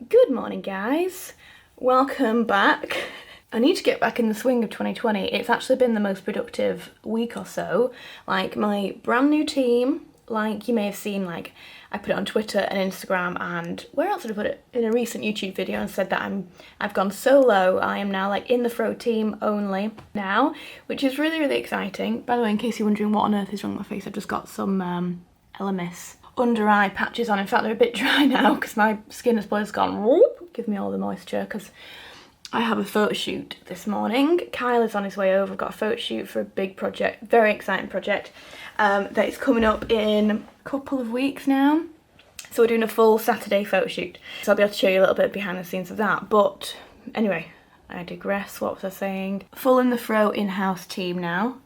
Good morning, guys. Welcome back. I need to get back in the swing of 2020. It's actually been the most productive week or so. Like, my brand new team, like you may have seen, like I put it on Twitter and Instagram, and where else did I put it? In a recent YouTube video, and said that I've gone solo. I am now like Inthefrow team only now, which is really, really exciting. By the way, in case you're wondering what on earth is wrong with my face, I've just got some LMS under eye patches on. In fact, they're a bit dry now because my skin has just gone whoop, give me all the moisture, because I have a photo shoot this morning. Kyle is on his way over. I've got a photo shoot for a big project, very exciting project, that is coming up in a couple of weeks now. So we're doing a full Saturday photo shoot. So I'll be able to show you a little bit behind the scenes of that. But anyway, I digress. What was I saying? Full Inthefrow in-house team now,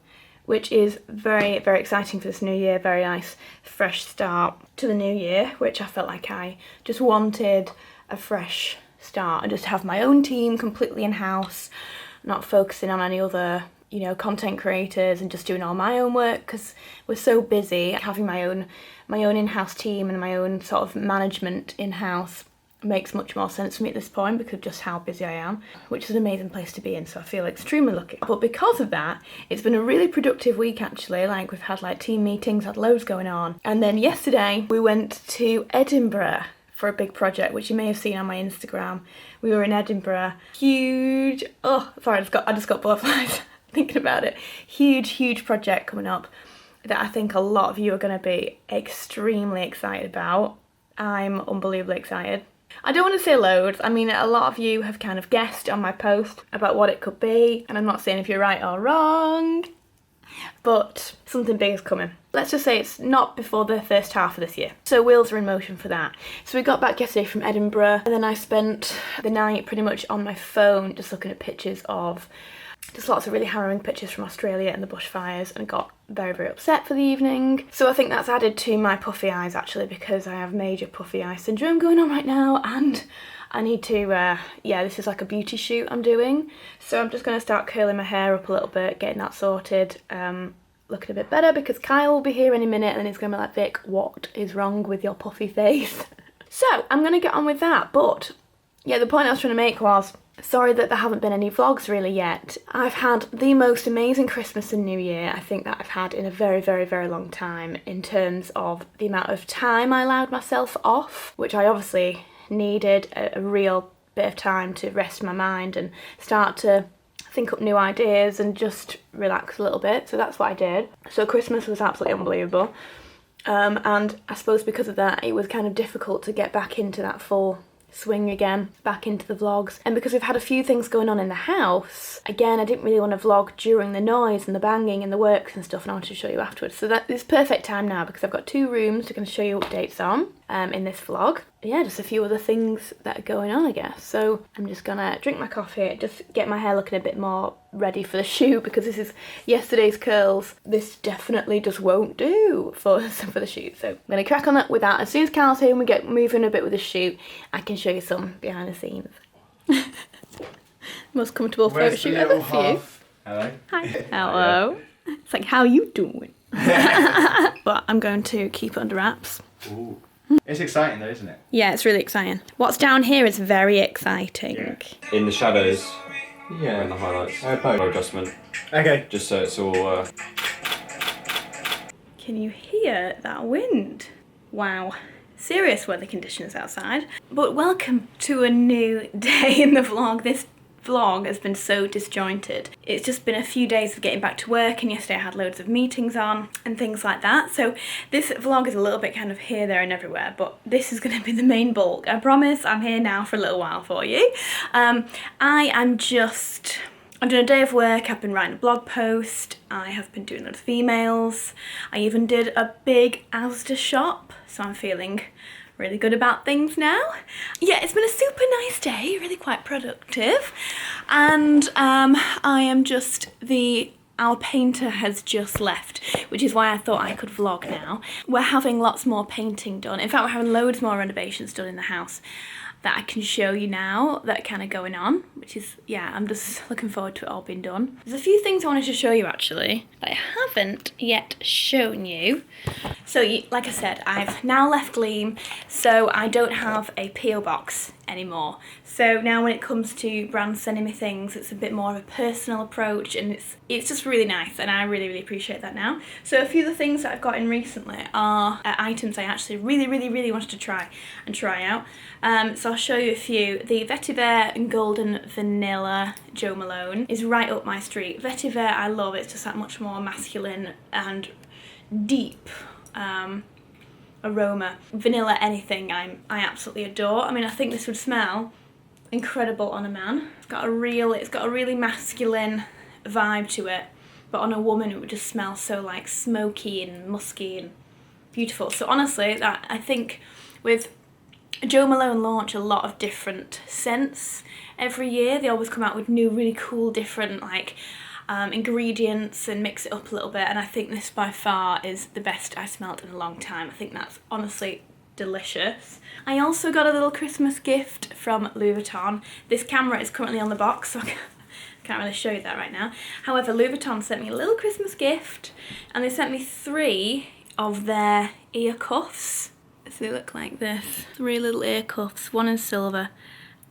which is very, very exciting for this new year. Very nice, fresh start to the new year, which I felt like I just wanted a fresh start and just have my own team completely in-house, not focusing on any other, you know, content creators, and just doing all my own work, because we're so busy. Having my own in-house team and my own sort of management in-house makes much more sense for me at this point because of just how busy I am, which is an amazing place to be in, so I feel extremely lucky. But because of that, it's been a really productive week actually. Like, we've had like team meetings, had loads going on, and then yesterday we went to Edinburgh for a big project, which you may have seen on my Instagram. We were in Edinburgh. Huge, oh sorry, I just got butterflies thinking about it. Huge project coming up that I think a lot of you are going to be extremely excited about. I'm unbelievably excited. I don't want to say loads. I mean, a lot of you have kind of guessed on my post about what it could be, and I'm not saying if you're right or wrong, but something big is coming. Let's just say it's not before the first half of this year. So wheels are in motion for that. So we got back yesterday from Edinburgh, and then I spent the night pretty much on my phone just looking at pictures of just lots of really harrowing pictures from Australia and the bushfires, and got very, very upset for the evening. So I think that's added to my puffy eyes actually, because I have major puffy eye syndrome going on right now, and I need to, yeah, this is like a beauty shoot I'm doing. So I'm just going to start curling my hair up a little bit, getting that sorted, looking a bit better, because Kyle will be here any minute and he's going to be like, Vic, what is wrong with your puffy face? So I'm going to get on with that. But yeah, the point I was trying to make was, sorry that there haven't been any vlogs really yet. I've had the most amazing Christmas and New Year I think that I've had in a very, very, very long time, in terms of the amount of time I allowed myself off, which I obviously needed a real bit of time to rest my mind and start to think up new ideas and just relax a little bit. So that's what I did. So Christmas was absolutely unbelievable. And I suppose because of that, it was kind of difficult to get back into that full swing again, back into the vlogs. And because we've had a few things going on in the house, again, I didn't really want to vlog during the noise and the banging and the works and stuff, and I wanted to show you afterwards. So that is perfect time now, because I've got 2 rooms to kind of show you updates on in this vlog. Yeah, just a few other things that are going on, I guess. So I'm just gonna drink my coffee, just get my hair looking a bit more ready for the shoot, because this is yesterday's curls. This definitely just won't do for the shoot. So I'm gonna crack on with that. As soon as Carl's here and we get moving a bit with the shoot, I can show you some behind the scenes. Most comfortable photo shoot ever for you. Hello. Hi. Hello. It's like, how you doing? But I'm going to keep it under wraps. Ooh. It's exciting though, isn't it? Yeah, it's really exciting. What's down here is very exciting. Yeah. In the shadows, Yeah. in the highlights, color adjustment, Okay. just so it's all. Can you hear that wind? Wow. Serious weather conditions outside. But welcome to a new day in the vlog. This vlog has been so disjointed. It's just been a few days of getting back to work, and yesterday I had loads of meetings on and things like that. So this vlog is a little bit kind of here, there and everywhere, but this is going to be the main bulk. I promise I'm here now for a little while for you. I've done a day of work, I've been writing a blog post, I have been doing a lot of emails, I even did a big Asda shop, so I'm feeling really good about things now. Yeah, it's been a super nice day, really quite productive, and our painter has just left, which is why I thought I could vlog now. We're having lots more painting done. In fact, we're having loads more renovations done in the house that I can show you now that are kind of going on, which is, yeah, I'm just looking forward to it all being done. There's a few things I wanted to show you actually that I haven't yet shown you. So like I said, I've now left Gleam, so I don't have a PO box anymore. So now when it comes to brands sending me things, it's a bit more of a personal approach, and it's just really nice, and I really appreciate that now. So a few of the things that I've got in recently are items I actually really wanted to try out. So I'll show you a few. The Vetiver Golden Vanilla Jo Malone is right up my street. Vetiver I love, it's just that much more masculine and deep aroma. Vanilla anything I absolutely adore. I mean, I think this would smell incredible on a man. It's got a really masculine vibe to it, but on a woman it would just smell so like smoky and musky and beautiful. So honestly, that I think with Jo Malone launch a lot of different scents every year. They always come out with new really cool different like ingredients and mix it up a little bit, and I think this by far is the best I smelled in a long time. I think that's honestly delicious. I also got a little Christmas gift from Louis Vuitton. This camera is currently on the box, so I can't really show you that right now. However, Louis Vuitton sent me a little Christmas gift, and they sent me 3 of their ear cuffs. So they look like this. 3 little ear cuffs, 1 in silver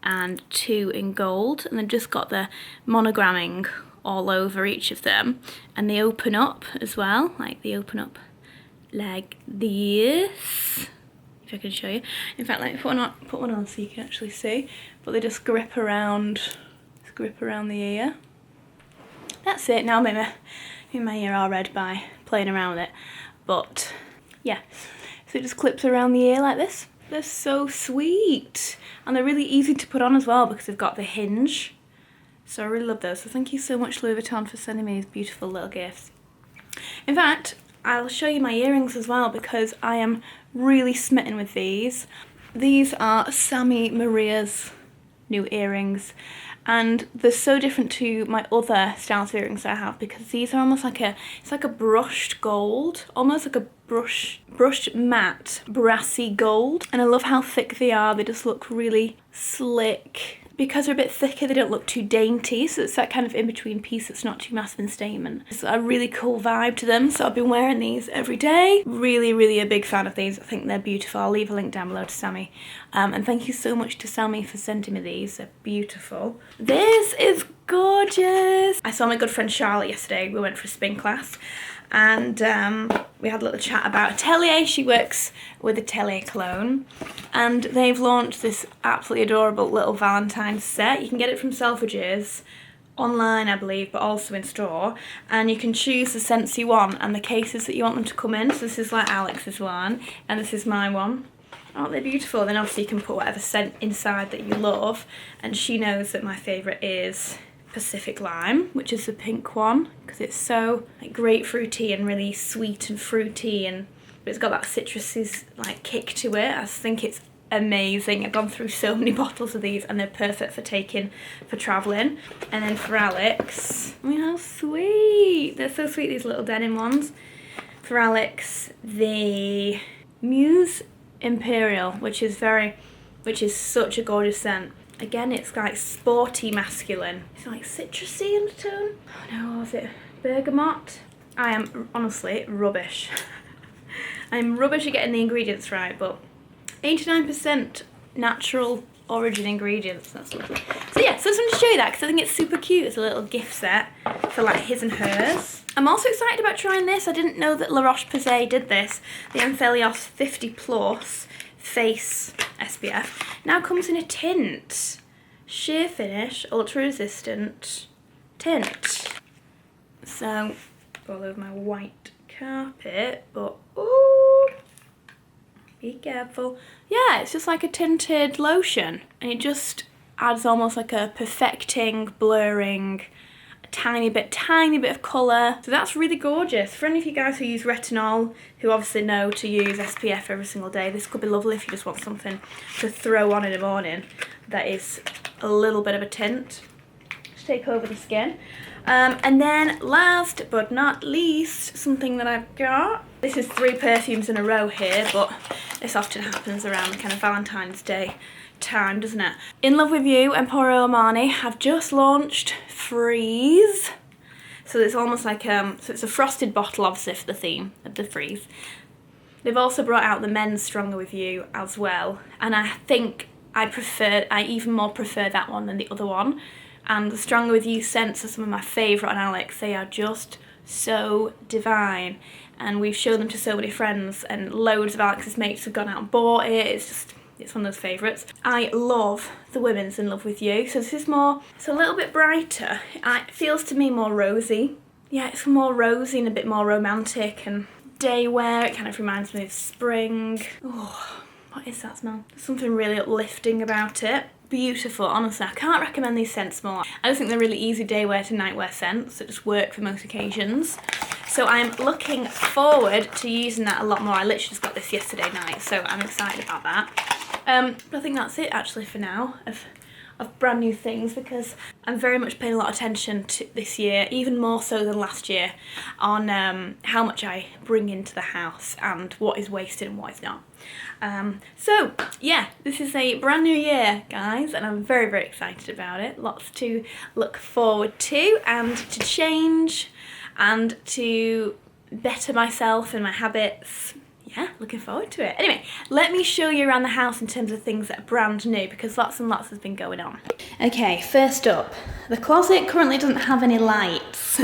and 2 in gold, and they've just got the monogramming all over each of them, and they open up as well, like they open up like this, if I can show you. In fact, let me put one on so you can actually see, but they just grip around the ear. That's it. Now maybe my ear all red by playing around with it, but yeah, so it just clips around the ear like this. They're so sweet, and they're really easy to put on as well because they've got the hinge. So I really love those. So thank you so much, Louis Vuitton, for sending me these beautiful little gifts. In fact, I'll show you my earrings as well because I am really smitten with these. These are Sammy Maria's new earrings, and they're so different to my other styles of earrings I have because these are almost like it's like a brushed gold, almost like a brushed matte brassy gold, and I love how thick they are. They just look really slick. Because they're a bit thicker, they don't look too dainty, so it's that kind of in-between piece that's not too massive in statement. It's a really cool vibe to them, so I've been wearing these every day. Really a big fan of these. I think they're beautiful. I'll leave a link down below to Sammy. And thank you so much to Sammy for sending me these. They're beautiful. This is gorgeous. I saw my good friend Charlotte yesterday. We went for a spin class, and we had a little chat about Atelier. She works with Atelier Cologne, and they've launched this absolutely adorable little Valentine's set. You can get it from Selfridges, online I believe, but also in store, and you can choose the scents you want and the cases that you want them to come in. So this is like Alex's one, and this is my one. Aren't they beautiful? Then obviously you can put whatever scent inside that you love, and she knows that my favourite is Pacific Lime, which is the pink one, because it's so like grapefruity and really sweet and fruity, and but it's got that citrusy like kick to it. I just think it's amazing. I've gone through so many bottles of these, and they're perfect for taking for travelling. And then for Alex, I mean, how sweet! They're so sweet, these little denim ones. For Alex, the Muse Imperial, which is such a gorgeous scent. Again, it's like sporty masculine. It's like citrusy undertone. Oh no, was it bergamot? I am honestly rubbish. I'm rubbish at getting the ingredients right, but 89% natural origin ingredients. That's lovely. So yeah, so I just wanted to show you that because I think it's super cute. It's a little gift set for like his and hers. I'm also excited about trying this. I didn't know that La Roche-Posay did this. The Anthelios 50 Plus Face SPF now comes in a tint. Sheer finish, ultra resistant tint. So, all over my white carpet, but ooh, be careful. Yeah, it's just like a tinted lotion, and it just adds almost like a perfecting, blurring, a tiny bit of colour. So that's really gorgeous. For any of you guys who use retinol, who obviously know to use SPF every single day, this could be lovely if you just want something to throw on in the morning that is a little bit of a tint to take over the skin. And then last but not least, something that I've got. This is 3 perfumes in a row here, but this often happens around kind of Valentine's Day time, doesn't it? In Love With You, Emporio Armani have just launched Freeze. So it's almost like, so it's a frosted bottle obviously for the theme of the Freeze. They've also brought out the men's Stronger With You as well, and I think I even more prefer that one than the other one. And the Stronger With You scents are some of my favourite on Alex. They are just so divine. And we've shown them to so many friends, and loads of Alex's mates have gone out and bought it. It's one of those favourites. I love the Women's In Love With You. So this is more, it's a little bit brighter. It feels to me more rosy. Yeah, it's more rosy and a bit more romantic and day wear. It kind of reminds me of spring. Oh, what is that smell? There's something really uplifting about it. Beautiful, honestly. I can't recommend these scents more. I just think they're really easy day wear to night wear scents that just work for most occasions. So I'm looking forward to using that a lot more. I literally just got this yesterday night, so I'm excited about that. But I think that's it actually for now of brand new things, because I'm very much paying a lot of attention to this year, even more so than last year, on how much I bring into the house and what is wasted and what is not. So yeah, this is a brand new year, guys, and I'm very, very excited about it. Lots to look forward to and to change and to better myself and my habits. Yeah, looking forward to it. Anyway, let me show you around the house in terms of things that are brand new, because lots and lots has been going on. Okay, first up, the closet currently doesn't have any lights,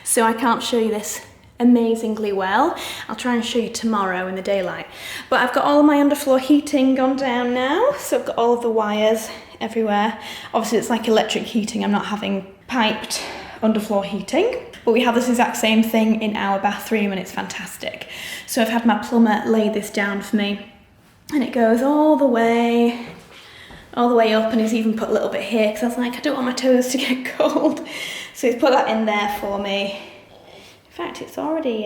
so I can't show you this amazingly well. I'll try and show you tomorrow in the daylight. But I've got all of my underfloor heating gone down now, so I've got all of the wires everywhere. Obviously it's like electric heating, I'm not having piped underfloor heating. But we have this exact same thing in our bathroom and it's fantastic. So I've had my plumber lay this down for me, and it goes all the way up, and he's even put a little bit here because I was like, I don't want my toes to get cold. So he's put that in there for me. In fact, it's already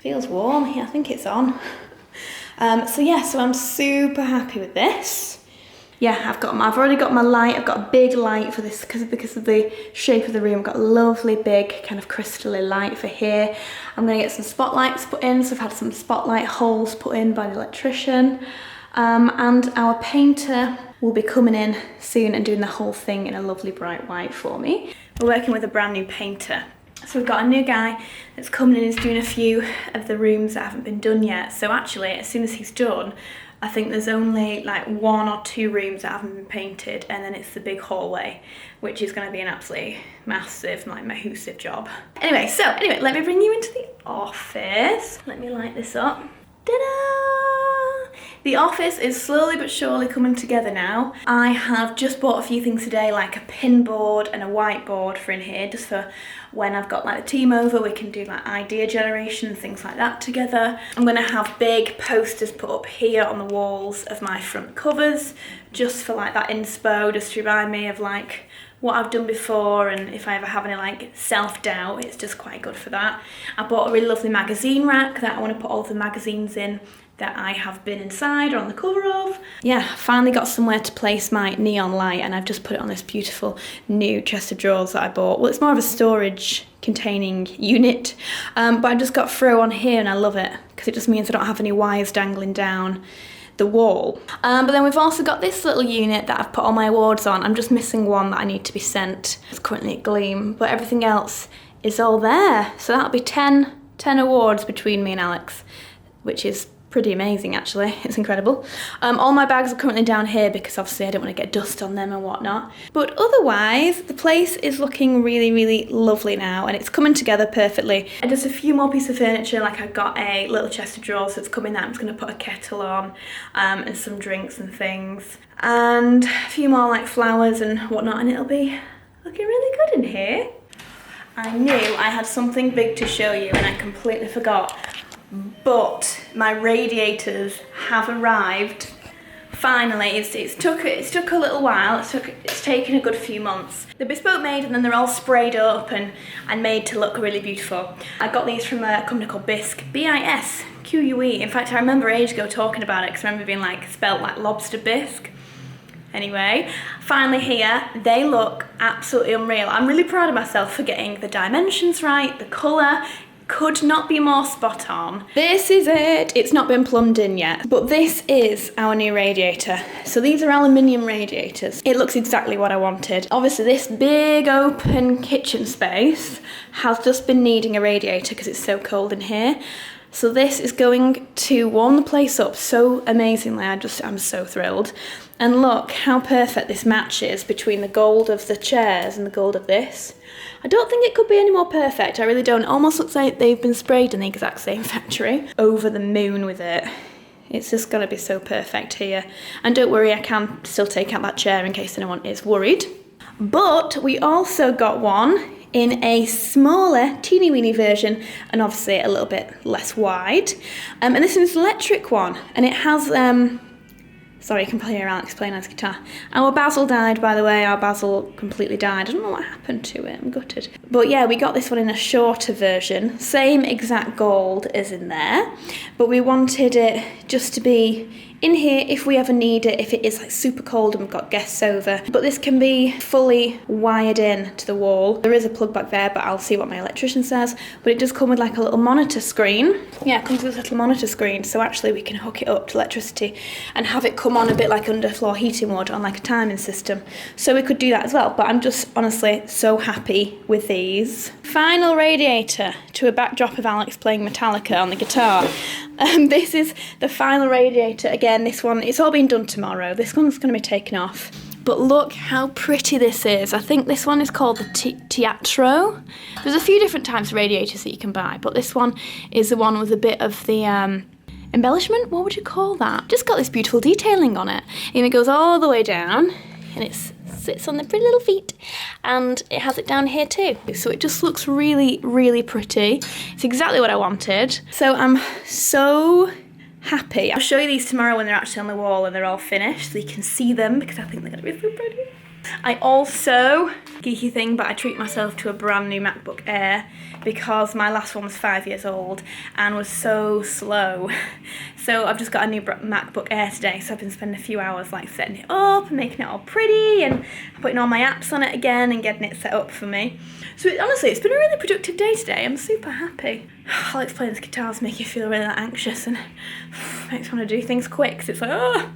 feels warm. Yeah, I think it's on. So yeah, so I'm super happy with this. Yeah, I've already got my light. I've got a big light for this because of the shape of the room. I've got a lovely big kind of crystal-y light for here. I'm gonna get some spotlights put in. So I've had some spotlight holes put in by the electrician. And our painter will be coming in soon and doing the whole thing in a lovely bright white for me. We're working with a brand new painter. So we've got a new guy that's coming in and is doing a few of the rooms that haven't been done yet. So actually, as soon as he's done, I think there's only like 1 or 2 rooms that haven't been painted, and then it's the big hallway, which is going to be an absolutely massive, like, massive job. Anyway, let me bring you into the office. Let me light this up. Ta-da! The office is slowly but surely coming together now. I have just bought a few things today, like a pin board and a whiteboard for in here, just for when I've got like the team over, we can do like idea generation and things like that together. I'm gonna have big posters put up here on the walls of my front covers, just for like that inspo, just to remind me of like what I've done before, and if I ever have any like self-doubt, it's just quite good for that. I bought a really lovely magazine rack that I want to put all of the magazines in that I have been inside or on the cover of. Yeah, finally got somewhere to place my neon light, and I've just put it on this beautiful new chest of drawers that I bought. Well, it's more of a storage containing unit, but I've just got throw on here and I love it because it just means I don't have any wires dangling down the wall. But then we've also got this little unit that I've put all my awards on. I'm just missing one that I need to be sent. It's currently at Gleam, but everything else is all there. So that'll be 10 awards between me and Alex, which is pretty amazing actually. It's incredible. All my bags are currently down here because obviously I don't want to get dust on them and whatnot. But otherwise, the place is looking really, really lovely now, and it's coming together perfectly. And just a few more pieces of furniture, like I've got a little chest of drawers that's coming that I'm just going to put a kettle on, and some drinks and things. And a few more like flowers and whatnot, and it'll be looking really good in here. I knew I had something big to show you and I completely forgot. But my radiators have arrived. Finally, it's took a little while. It's taken a good few months. They're bespoke made, and then they're all sprayed up and made to look really beautiful. I got these from a company called Bisque, B-I-S-Q-U-E. In fact, I remember ages ago talking about it because I remember being like spelt like lobster bisque. Anyway, finally here, they look absolutely unreal. I'm really proud of myself for getting the dimensions right, the colour. Could not be more spot on. This is it. It's not been plumbed in yet, but this is our new radiator. So these are aluminium radiators. It looks exactly what I wanted. Obviously this big open kitchen space has just been needing a radiator because it's so cold in here. So this is going to warm the place up so amazingly. I'm so thrilled. And look how perfect this matches between the gold of the chairs and the gold of this. I don't think it could be any more perfect, I really don't. It almost looks like they've been sprayed in the exact same factory. Over the moon with it. It's just gonna be so perfect here. And don't worry, I can still take out that chair in case anyone is worried. But we also got one in a smaller, teeny weeny version, and obviously a little bit less wide. And this one's an electric one, and it has, sorry, you can hear Alex playing on his guitar. Our basil died, by the way, our basil completely died. I don't know what happened to it, I'm gutted. But yeah, we got this one in a shorter version, same exact gold as in there, but we wanted it just to be in here if we ever need it, if it is like super cold and we've got guests over. But this can be fully wired in to the wall. There is a plug back there, but I'll see what my electrician says. But it does come with like a little monitor screen. Yeah, it comes with a little monitor screen, so actually we can hook it up to electricity and have it come on a bit like underfloor heating would on like a timing system. So we could do that as well, but I'm just honestly so happy with these. Final radiator to a backdrop of Alex playing Metallica on the guitar. This is the final radiator. Again, this one, it's all been done tomorrow. This one's going to be taken off. But look how pretty this is. I think this one is called the Inthefrow. There's a few different types of radiators that you can buy, but this one is the one with a bit of the embellishment. What would you call that? Just got this beautiful detailing on it. And it goes all the way down, and it sits on the pretty little feet, and it has it down here too. So it just looks really, really pretty. It's exactly what I wanted. So I'm so happy. I'll show you these tomorrow when they're actually on the wall and they're all finished, so you can see them, because I think they're gonna be so pretty. I also, geeky thing, but I treat myself to a brand new MacBook Air because my last one was 5 years old and was so slow. So I've just got a new MacBook Air today, so I've been spending a few hours like setting it up and making it all pretty and putting all my apps on it again and getting it set up for me. So honestly, it's been a really productive day today. I'm super happy. Alex playing this guitar makes you feel really anxious and makes me want to do things quick, because it's like, oh.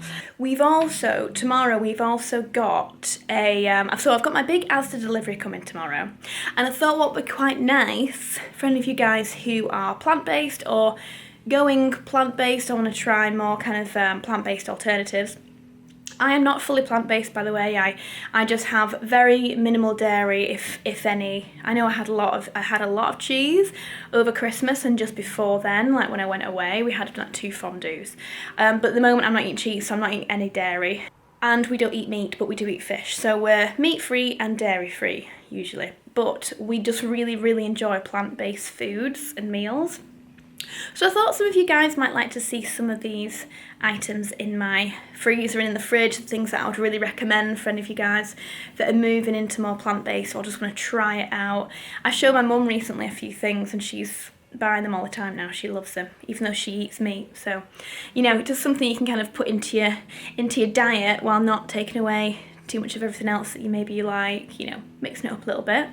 Tomorrow we've also got a, so I've got my big Asda delivery coming tomorrow, and I thought what would be quite nice for any of you guys who are plant-based or going plant-based, I want to try more kind of plant-based alternatives. I am not fully plant-based, by the way. I just have very minimal dairy, if any. I know I had a lot of cheese over Christmas, and just before then, like when I went away, we had like 2 fondues. But at the moment I'm not eating cheese, so I'm not eating any dairy. And we don't eat meat, but we do eat fish. So we're meat-free and dairy-free, usually. But we just really, really enjoy plant-based foods and meals. So I thought some of you guys might like to see some of these items in my freezer and in the fridge, things that I would really recommend for any of you guys that are moving into more plant-based or just want to try it out. I showed my mum recently a few things and she's buying them all the time now. She loves them, even though she eats meat. So, you know, just something you can kind of put into your diet while not taking away too much of everything else that you maybe like, you know, mixing it up a little bit.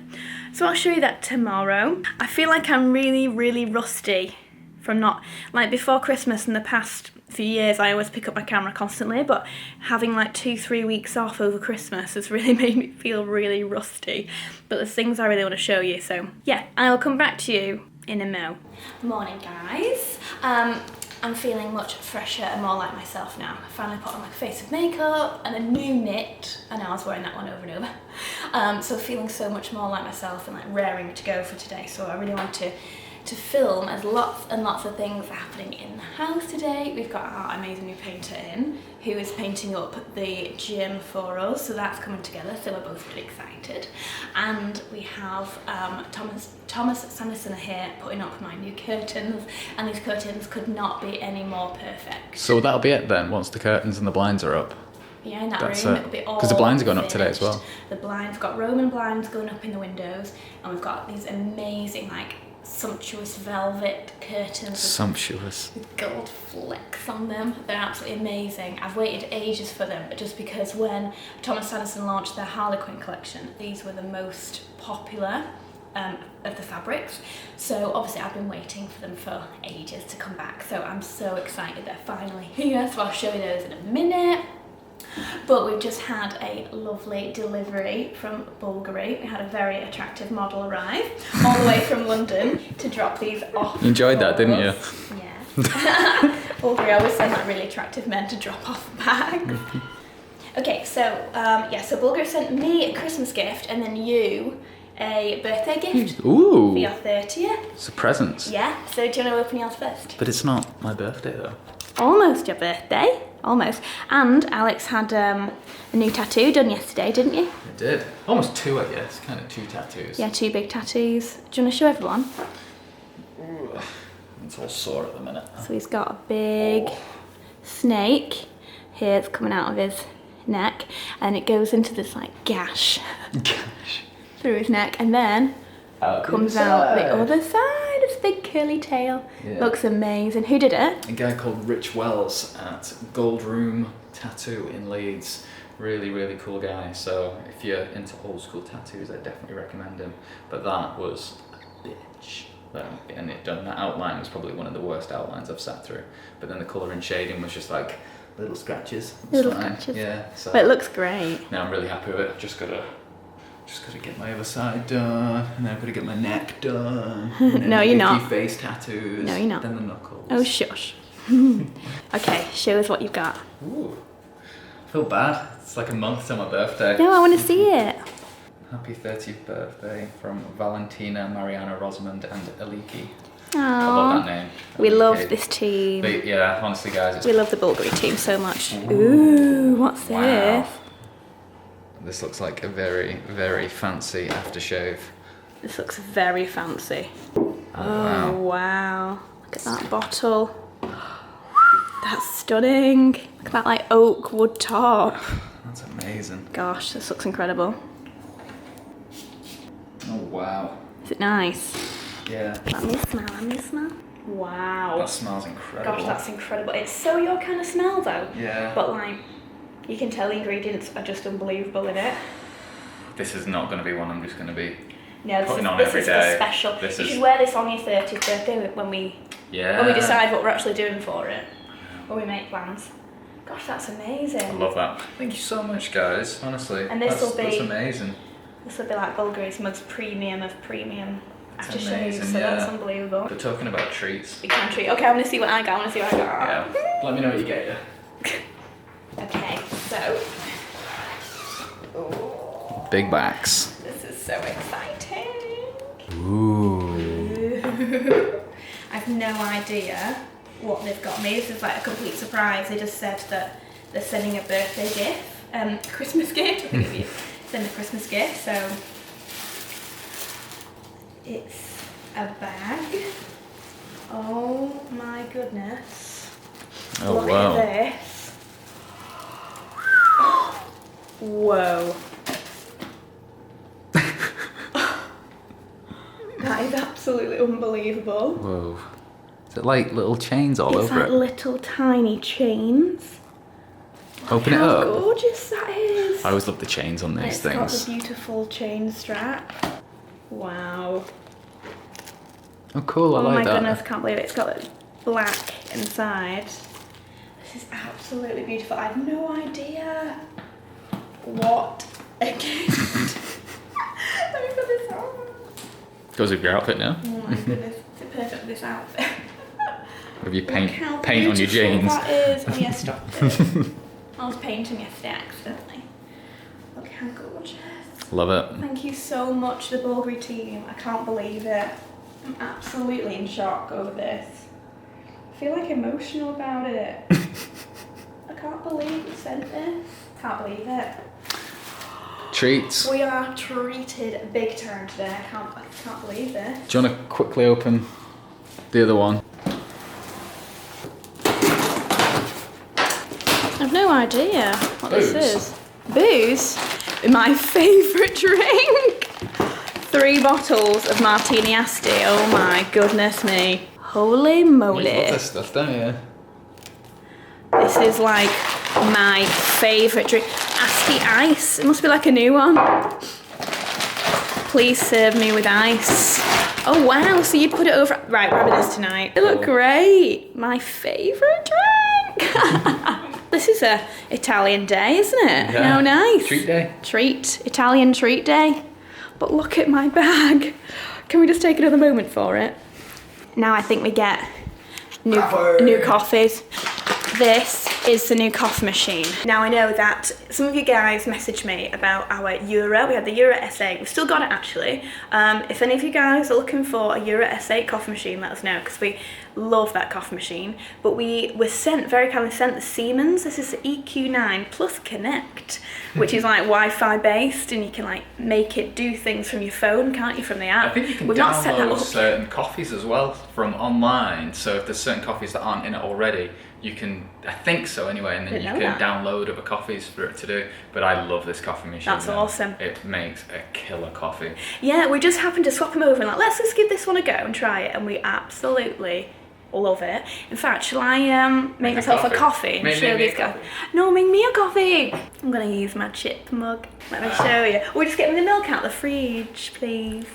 So I'll show you that tomorrow. I feel like I'm really, really rusty from not, like before Christmas in the past few years, I always pick up my camera constantly, but having like 2-3 weeks off over Christmas has really made me feel really rusty. But there's things I really want to show you, so yeah, I will come back to you in a mo. Morning guys. I'm feeling much fresher and more like myself now. I finally put on like a face of makeup and a new knit. I know I was wearing that one over and over. So feeling so much more like myself and like raring to go for today. So I really want to film as lots and lots of things are happening in the house today. We've got our amazing new painter in, who is painting up the gym for us, so that's coming together, so we're both pretty excited. And we have Thomas Sanderson here putting up my new curtains, and these curtains could not be any more perfect. So that'll be it then, once the curtains and the blinds are up? Yeah, in that That's room, it. it'll be all because the blinds are going finished. up today as well. The blinds, got Roman blinds going up in the windows, and we've got these amazing, like, sumptuous velvet curtains Sumptuous. with gold flecks on them. They're absolutely amazing. I've waited ages for them, just because when Thomas Sanderson launched their Harlequin collection, these were the most popular of the fabrics. So obviously I've been waiting for them for ages to come back. So I'm so excited they're finally here. So I'll show you those in a minute. But we've just had a lovely delivery from Bulgari. We had a very attractive model arrive all the way from London to drop these off. You enjoyed that, didn't you? Yeah. Bulgari always send like really attractive men to drop off bags. Okay, so so Bulgar sent me a Christmas gift and then you a birthday gift for Ooh, your 30th. it's a present. Yeah, so do you want to open yours first? But it's not my birthday though. Almost your birthday, almost. And Alex had a new tattoo done yesterday, didn't you? I did. Almost 2, I guess. Kind of 2 tattoos. Yeah, 2 big tattoos. Do you want to show everyone? Ooh, it's all sore at the minute. So he's got a big snake here that's coming out of his neck, and it goes into this like gash through his neck, and then comes out the other side. This big curly tail. Yeah. Looks amazing. Who did it? A guy called Rich Wells at Gold Room Tattoo in Leeds. Really, really cool guy. So if you're into old school tattoos, I definitely recommend him. But that was a bitch. And it done, that outline was probably one of the worst outlines I've sat through. But then the colour and shading was just like little scratches. It's Little fine. scratches. Yeah. So But it looks great. now I'm really happy with it. I've just gotta get my other side done, and then I've gotta get my neck done. And then No, you're the not. face tattoos. No, you're not. Then the knuckles. Oh, shush. Okay, show us what you've got. Ooh. I feel bad. It's like a month till my birthday. No, I want to see it. Happy 30th birthday from Valentina, Mariana, Rosamond, and Aliki. I love Aww. that name. We Aliki. love this team. But yeah, honestly, guys, it's We love the Bulgari team so much. Ooh, what's Wow. this? This looks like a very, very fancy aftershave. This looks very fancy. Wow. Wow. Look at that bottle. That's stunning. Look at that like oak wood top. That's amazing. Gosh, this looks incredible. Oh wow. Is it nice? Yeah. Let me smell. Wow. That smells incredible. Gosh, that's incredible. It's so your kind of smell though. Yeah. But like, you can tell the ingredients are just unbelievable in it. This is not going to be one I'm just going to be No, this putting is, on this every is day. the special. This You is- should wear this on your 30th birthday when we decide what we're actually doing for it. When we make plans. Gosh, that's amazing. I love that. Thank you so much, guys. Honestly, And this will be- that's amazing. This would be like Bulgari's most premium of premium aftershaves, amazing, so that's yeah. unbelievable. But talking about treats, Big country. Okay, I'm gonna see what I got. yeah. Let me know what you get. Okay, so Big backs. this is so exciting. Ooh. I've no idea what they've got me. This is like a complete surprise. They just said that they're sending a birthday gift, Christmas gift. I think if you send a Christmas gift, so it's a bag. Oh my goodness. Oh Look wow. at this. Whoa. That is absolutely unbelievable. Whoa. Is it like little chains all It's over like it? little tiny chains. Open it How up. gorgeous that is. I always love the chains on And these it's got things. the beautiful chain strap. Wow. Oh cool, I Oh like my that. goodness, can't believe it. It's got like black inside. This is absolutely beautiful. I have no idea what a gift. Let me put this on. Goes with your outfit now. Oh my goodness, it's perfect with this outfit. Have you Look how paint on your beautiful jeans? That is. Oh yeah, stop it. I was painting yesterday accidentally. Look how gorgeous. Love it. Thank you so much, the Bulgari team. I can't believe it. I'm absolutely in shock over this. I feel like emotional about it. I can't believe you sent this. Can't believe it. Treats. We are treated big time today. I can't believe this. Do you want to quickly open the other one? I've no idea what Booze. this is. Booze? My favourite drink! 3 bottles of Martini Asti. Oh my goodness me. Holy You moly. love this stuff, don't you? This is like my favourite drink. Asti Ice. It must be like a new one. Please serve me with ice. Oh wow, so you'd put it over. Right, we're having this tonight. They look great. My favourite drink. This is a Italian day, isn't it? Yeah. How nice. Treat day. Italian treat day. But look at my bag. Can we just take another moment for it? Now I think we get new coffees. This is the new coffee machine. Now I know that some of you guys messaged me about our Euro. We had the Euro S8. We've still got it actually. If any of you guys are looking for a Euro S8 coffee machine, let us know because we love that coffee machine. But we were very kindly sent the Siemens. This is the EQ9 Plus Connect, which is like Wi-Fi based, and you can like make it do things from your phone, can't you, from the app? I think you can We've not set that download up. certain coffees as well from online. So if there's certain coffees that aren't in it already, you can, I think so anyway, and then you can download other coffees for it to do. But I love this coffee machine. That's awesome. It makes a killer coffee. Yeah, we just happened to swap them over and like, let's just give this one a go and try it, and we absolutely love it. In fact, shall I make myself a coffee and show these guys? No, make me a coffee. I'm gonna use my chip mug. Let me show you. We're just getting the milk out of the fridge, please.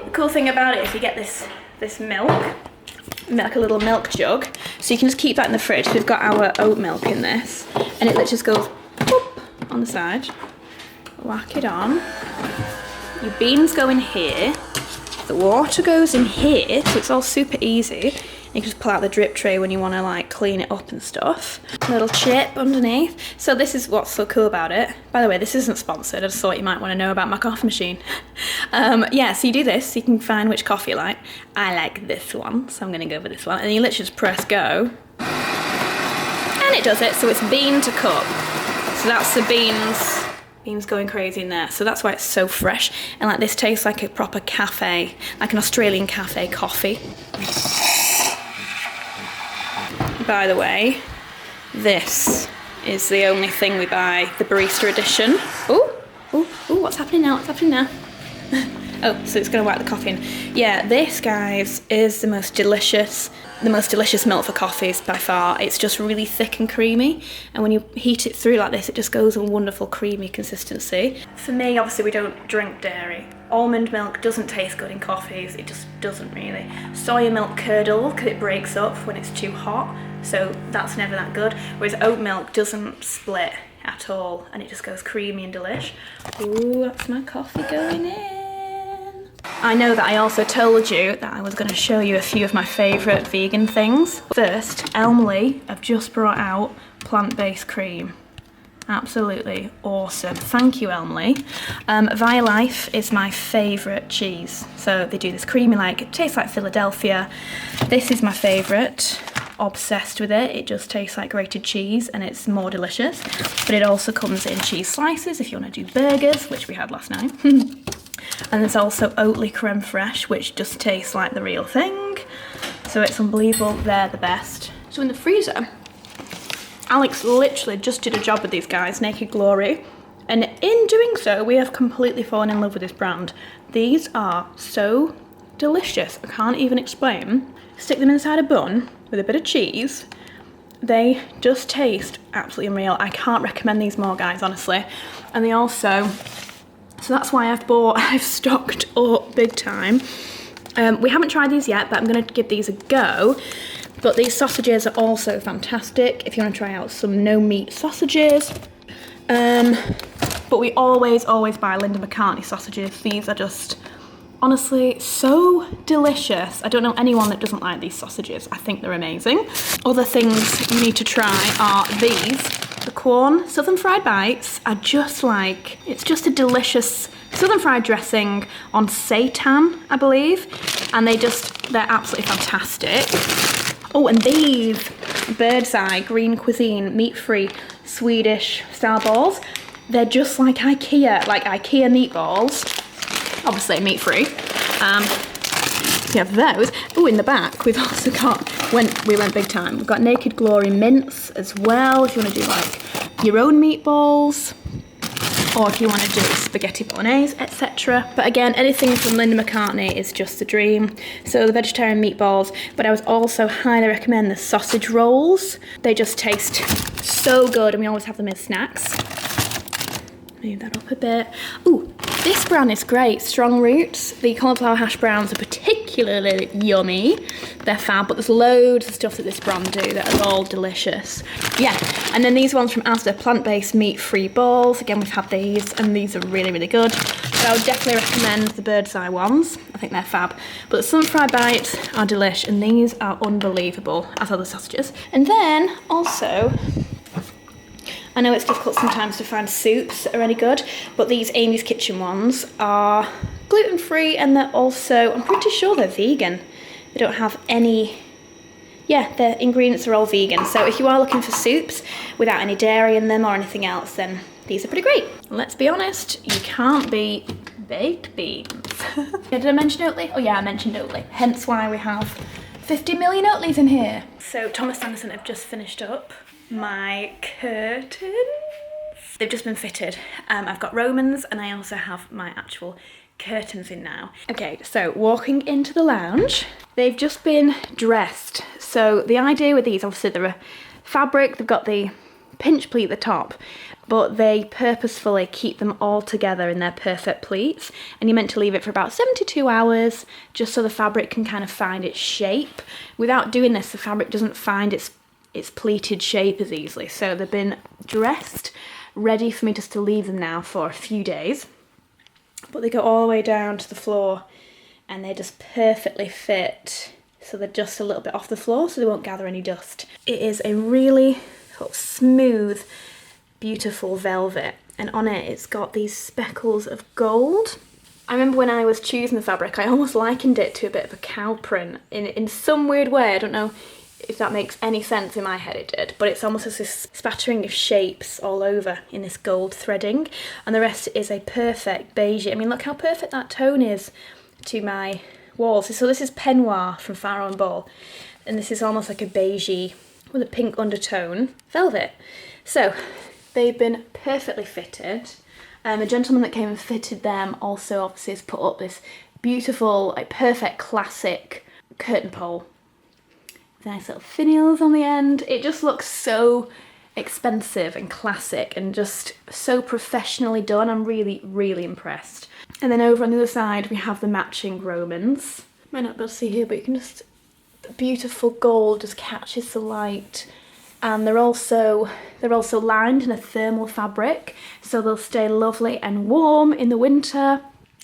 The cool thing about it is you get this milk, like a little milk jug, so you can just keep that in the fridge. We've got our oat milk in this, and it literally just goes boop on the side. Whack it on. Your beans go in here. The water goes in here, so it's all super easy. You can just pull out the drip tray when you want to like clean it up and stuff. Little chip underneath. So this is what's so cool about it. By the way, this isn't sponsored. I just thought you might want to know about my coffee machine. Yeah, so you do this, so you can find which coffee you like. I like this one, so I'm going to go for this one. And then you literally just press go. And it does it, so it's bean to cup. So that's the beans going crazy in there. So that's why it's so fresh. And like this tastes like a proper cafe, like an Australian cafe coffee. By the way, this is the only thing we buy, the barista edition. Ooh, what's happening now? What's happening now? Oh, so it's gonna whack the coffee in. Yeah, this, guys, is the most delicious milk for coffees by far. It's just really thick and creamy, and when you heat it through like this, it just goes a wonderful creamy consistency. For me, obviously, we don't drink dairy. Almond milk doesn't taste good in coffees, it just doesn't really. Soya milk curdles because it breaks up when it's too hot, so that's never that good. Whereas oat milk doesn't split at all, and it just goes creamy and delish. Ooh, that's my coffee going in. I know that I also told you that I was going to show you a few of my favourite vegan things. First, Elmley have just brought out plant-based cream. Absolutely awesome. Thank you, Elmley. Via Life is my favourite cheese. So they do this creamy, like, it tastes like Philadelphia. This is my favourite. Obsessed with it. It just tastes like grated cheese and it's more delicious. But it also comes in cheese slices if you want to do burgers, which we had last night. And there's also Oatly creme fraiche, which just tastes like the real thing. So it's unbelievable. They're the best. So in the freezer, Alex literally just did a job with these guys, Naked Glory, and in doing so, we have completely fallen in love with this brand. These are so delicious, I can't even explain. Stick them inside a bun with a bit of cheese. They just taste absolutely unreal. I can't recommend these more, guys, honestly. And they also, so that's why I've stocked up big time. We haven't tried these yet, but I'm gonna give these a go. But these sausages are also fantastic if you want to try out some no meat sausages. But we always buy Linda McCartney sausages. These are just honestly so delicious. I don't know anyone that doesn't like these sausages. I think they're amazing. Other things you need to try are these. The Quorn Southern Fried Bites are just like, it's just a delicious Southern fried dressing on seitan, I believe. And they're absolutely fantastic. Oh, and these Bird's Eye Green Cuisine meat-free Swedish style balls. They're just like IKEA meatballs. Obviously meat-free. We have those. Oh, in the back we've also got, we went big time, we've got Naked Glory mince as well, if you want to do like your own meatballs, or if you want to do spaghetti bolognese, etc. But again, anything from Linda McCartney is just the dream. So the vegetarian meatballs, but I would also highly recommend the sausage rolls. They just taste so good, and we always have them as snacks. Move that up a bit. Ooh, this brand is great. Strong Roots. The cauliflower hash browns are particularly yummy. They're fab, but there's loads of stuff that this brand do that are all delicious. Yeah, And then these ones from Asda, plant-based meat-free balls. Again, we've had these, and these are really, really good. But I would definitely recommend the bird's eye ones. I think they're fab. But the sun-fried bites are delish, and these are unbelievable, as are the sausages. And then, also, I know it's difficult sometimes to find soups that are any good, but these Amy's Kitchen ones are gluten-free, and they're also, I'm pretty sure they're vegan. They don't have any, yeah, the ingredients are all vegan. So if you are looking for soups without any dairy in them or anything else, then these are pretty great. Let's be honest, you can't beat baked beans. Yeah, did I mention Oatly? Oh yeah, I mentioned Oatly. Hence why we have 50 million Oatleys in here. So Thomas Anderson have just finished up my curtains. They've just been fitted. I've got Romans, and I also have my actual curtains in now. Okay, so walking into the lounge, they've just been dressed. So the idea with these, obviously they're a fabric, they've got the pinch pleat at the top, but they purposefully keep them all together in their perfect pleats, and you're meant to leave it for about 72 hours just so the fabric can kind of find its shape. Without doing this, the fabric doesn't find its pleated shape as easily. So they've been dressed, ready for me just to leave them now for a few days. But they go all the way down to the floor, and they just perfectly fit. So they're just a little bit off the floor so they won't gather any dust. It is a really sort of smooth, beautiful velvet, and on it it's got these speckles of gold. I remember when I was choosing the fabric, I almost likened it to a bit of a cow print in some weird way. I don't know if that makes any sense. In my head it did, but it's almost as this spattering of shapes all over in this gold threading, and the rest is a perfect beige. I mean, look how perfect that tone is to my walls. So this is peignoir from Farrow & Ball, and this is almost like a beigey with a pink undertone velvet. So they've been perfectly fitted. A gentleman that came and fitted them also obviously has put up this beautiful, like perfect classic curtain pole. Nice little finials on the end. It just looks so expensive and classic and just so professionally done. I'm really, really impressed. And then over on the other side, we have the matching Romans. Might not be able to see here, but you can just, the beautiful gold just catches the light. And they're also lined in a thermal fabric, so they'll stay lovely and warm in the winter.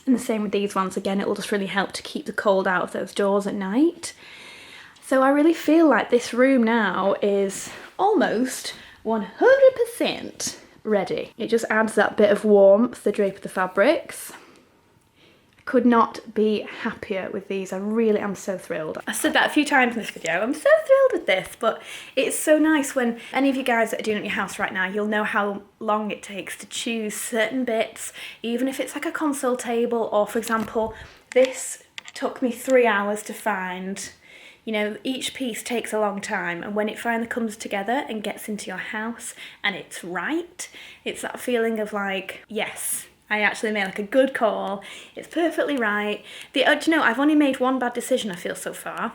And the same with these ones. Again, it will just really help to keep the cold out of those doors at night. So I really feel like this room now is almost 100% ready. It just adds that bit of warmth, the drape of the fabrics. I could not be happier with these. I really am so thrilled. I said that a few times in this video. I'm so thrilled with this, but it's so nice when any of you guys that are doing it at your house right now, you'll know how long it takes to choose certain bits, even if it's like a console table, or for example, this took me 3 hours to find. You know, each piece takes a long time, and when it finally comes together and gets into your house and it's right, it's that feeling of like, yes, I actually made like a good call, it's perfectly right. Do you know, I've only made one bad decision, I feel, so far,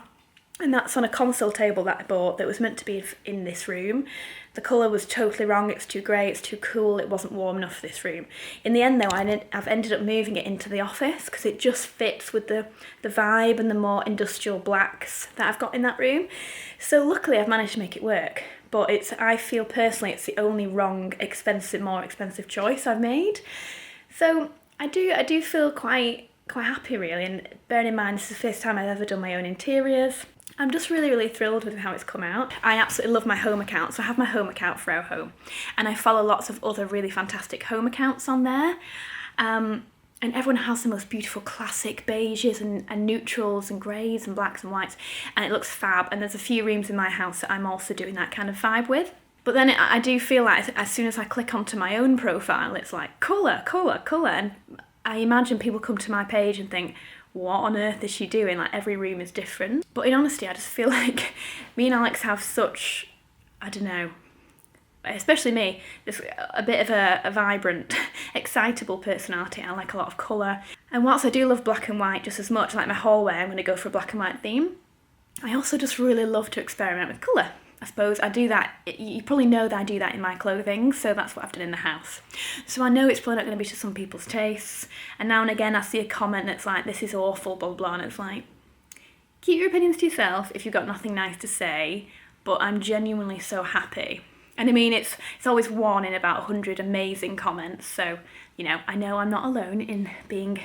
and that's on a console table that I bought that was meant to be in this room. The colour was totally wrong, it's too grey, it's too cool, it wasn't warm enough for this room. In the end though, I've ended up moving it into the office because it just fits with the vibe and the more industrial blacks that I've got in that room. So luckily I've managed to make it work, but I feel personally it's the only wrong, more expensive choice I've made. So I do feel quite happy really, and bearing in mind this is the first time I've ever done my own interiors. I'm just really, really thrilled with how it's come out. I absolutely love my home account. So I have my home account for our home, and I follow lots of other really fantastic home accounts on there. And everyone has the most beautiful classic beiges and neutrals and greys and blacks and whites, and it looks fab. And there's a few rooms in my house that I'm also doing that kind of vibe with. But then I do feel like as soon as I click onto my own profile, it's like colour, colour, colour. And I imagine people come to my page and think, what on earth is she doing? Like, every room is different. But in honesty, I just feel like me and Alex have such, I don't know, especially me, just a bit of a vibrant, excitable personality. I like a lot of colour. And whilst I do love black and white just as much, like my hallway, I'm going to go for a black and white theme, I also just really love to experiment with colour. I suppose I do that, you probably know that I do that in my clothing, so that's what I've done in the house. So I know it's probably not going to be to some people's tastes, and now and again I see a comment that's like, this is awful, blah, blah, blah, and it's like, keep your opinions to yourself if you've got nothing nice to say, but I'm genuinely so happy And I mean, it's always one in about 100 amazing comments, so, you know I'm not alone in being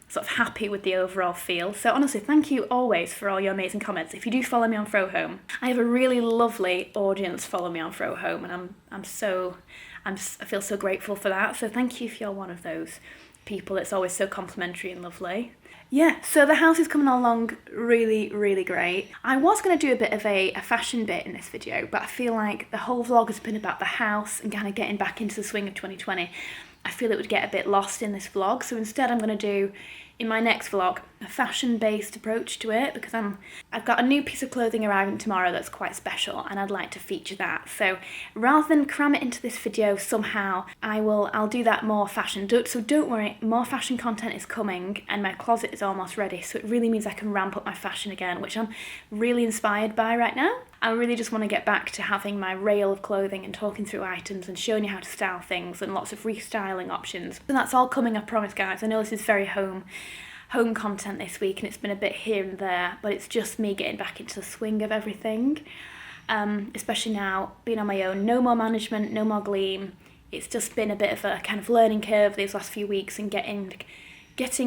sort of happy with the overall feel. So honestly, thank you always for all your amazing comments. If you do follow me on Throw Home, I have a really lovely audience follow me on Throw Home, and I feel so grateful for that. So thank you if you're one of those people. It's always so complimentary and lovely. Yeah, so the house is coming along really, really great. I was going to do a bit of a fashion bit in this video, but I feel like the whole vlog has been about the house and kind of getting back into the swing of 2020. I feel it would get a bit lost in this vlog, so instead I'm going to do, in my next vlog, a fashion-based approach to it, because I've got a new piece of clothing arriving tomorrow that's quite special, and I'd like to feature that. So rather than cram it into this video somehow, I'll do that more fashion. So don't worry, more fashion content is coming, and my closet is almost ready, so it really means I can ramp up my fashion again, which I'm really inspired by right now. I really just want to get back to having my rail of clothing and talking through items and showing you how to style things and lots of restyling options. And that's all coming, I promise, guys. I know this is very home content this week, and it's been a bit here and there, but it's just me getting back into the swing of everything. Especially now, being on my own, no more management, no more gleam. It's just been a bit of a kind of learning curve these last few weeks and getting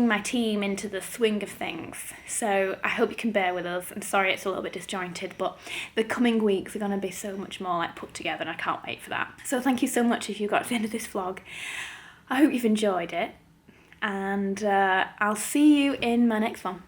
my team into the swing of things. So I hope you can bear with us. I'm sorry it's a little bit disjointed, but the coming weeks are going to be so much more like put together, and I can't wait for that. So thank you so much if you got to the end of this vlog. I hope you've enjoyed it, and I'll see you in my next one.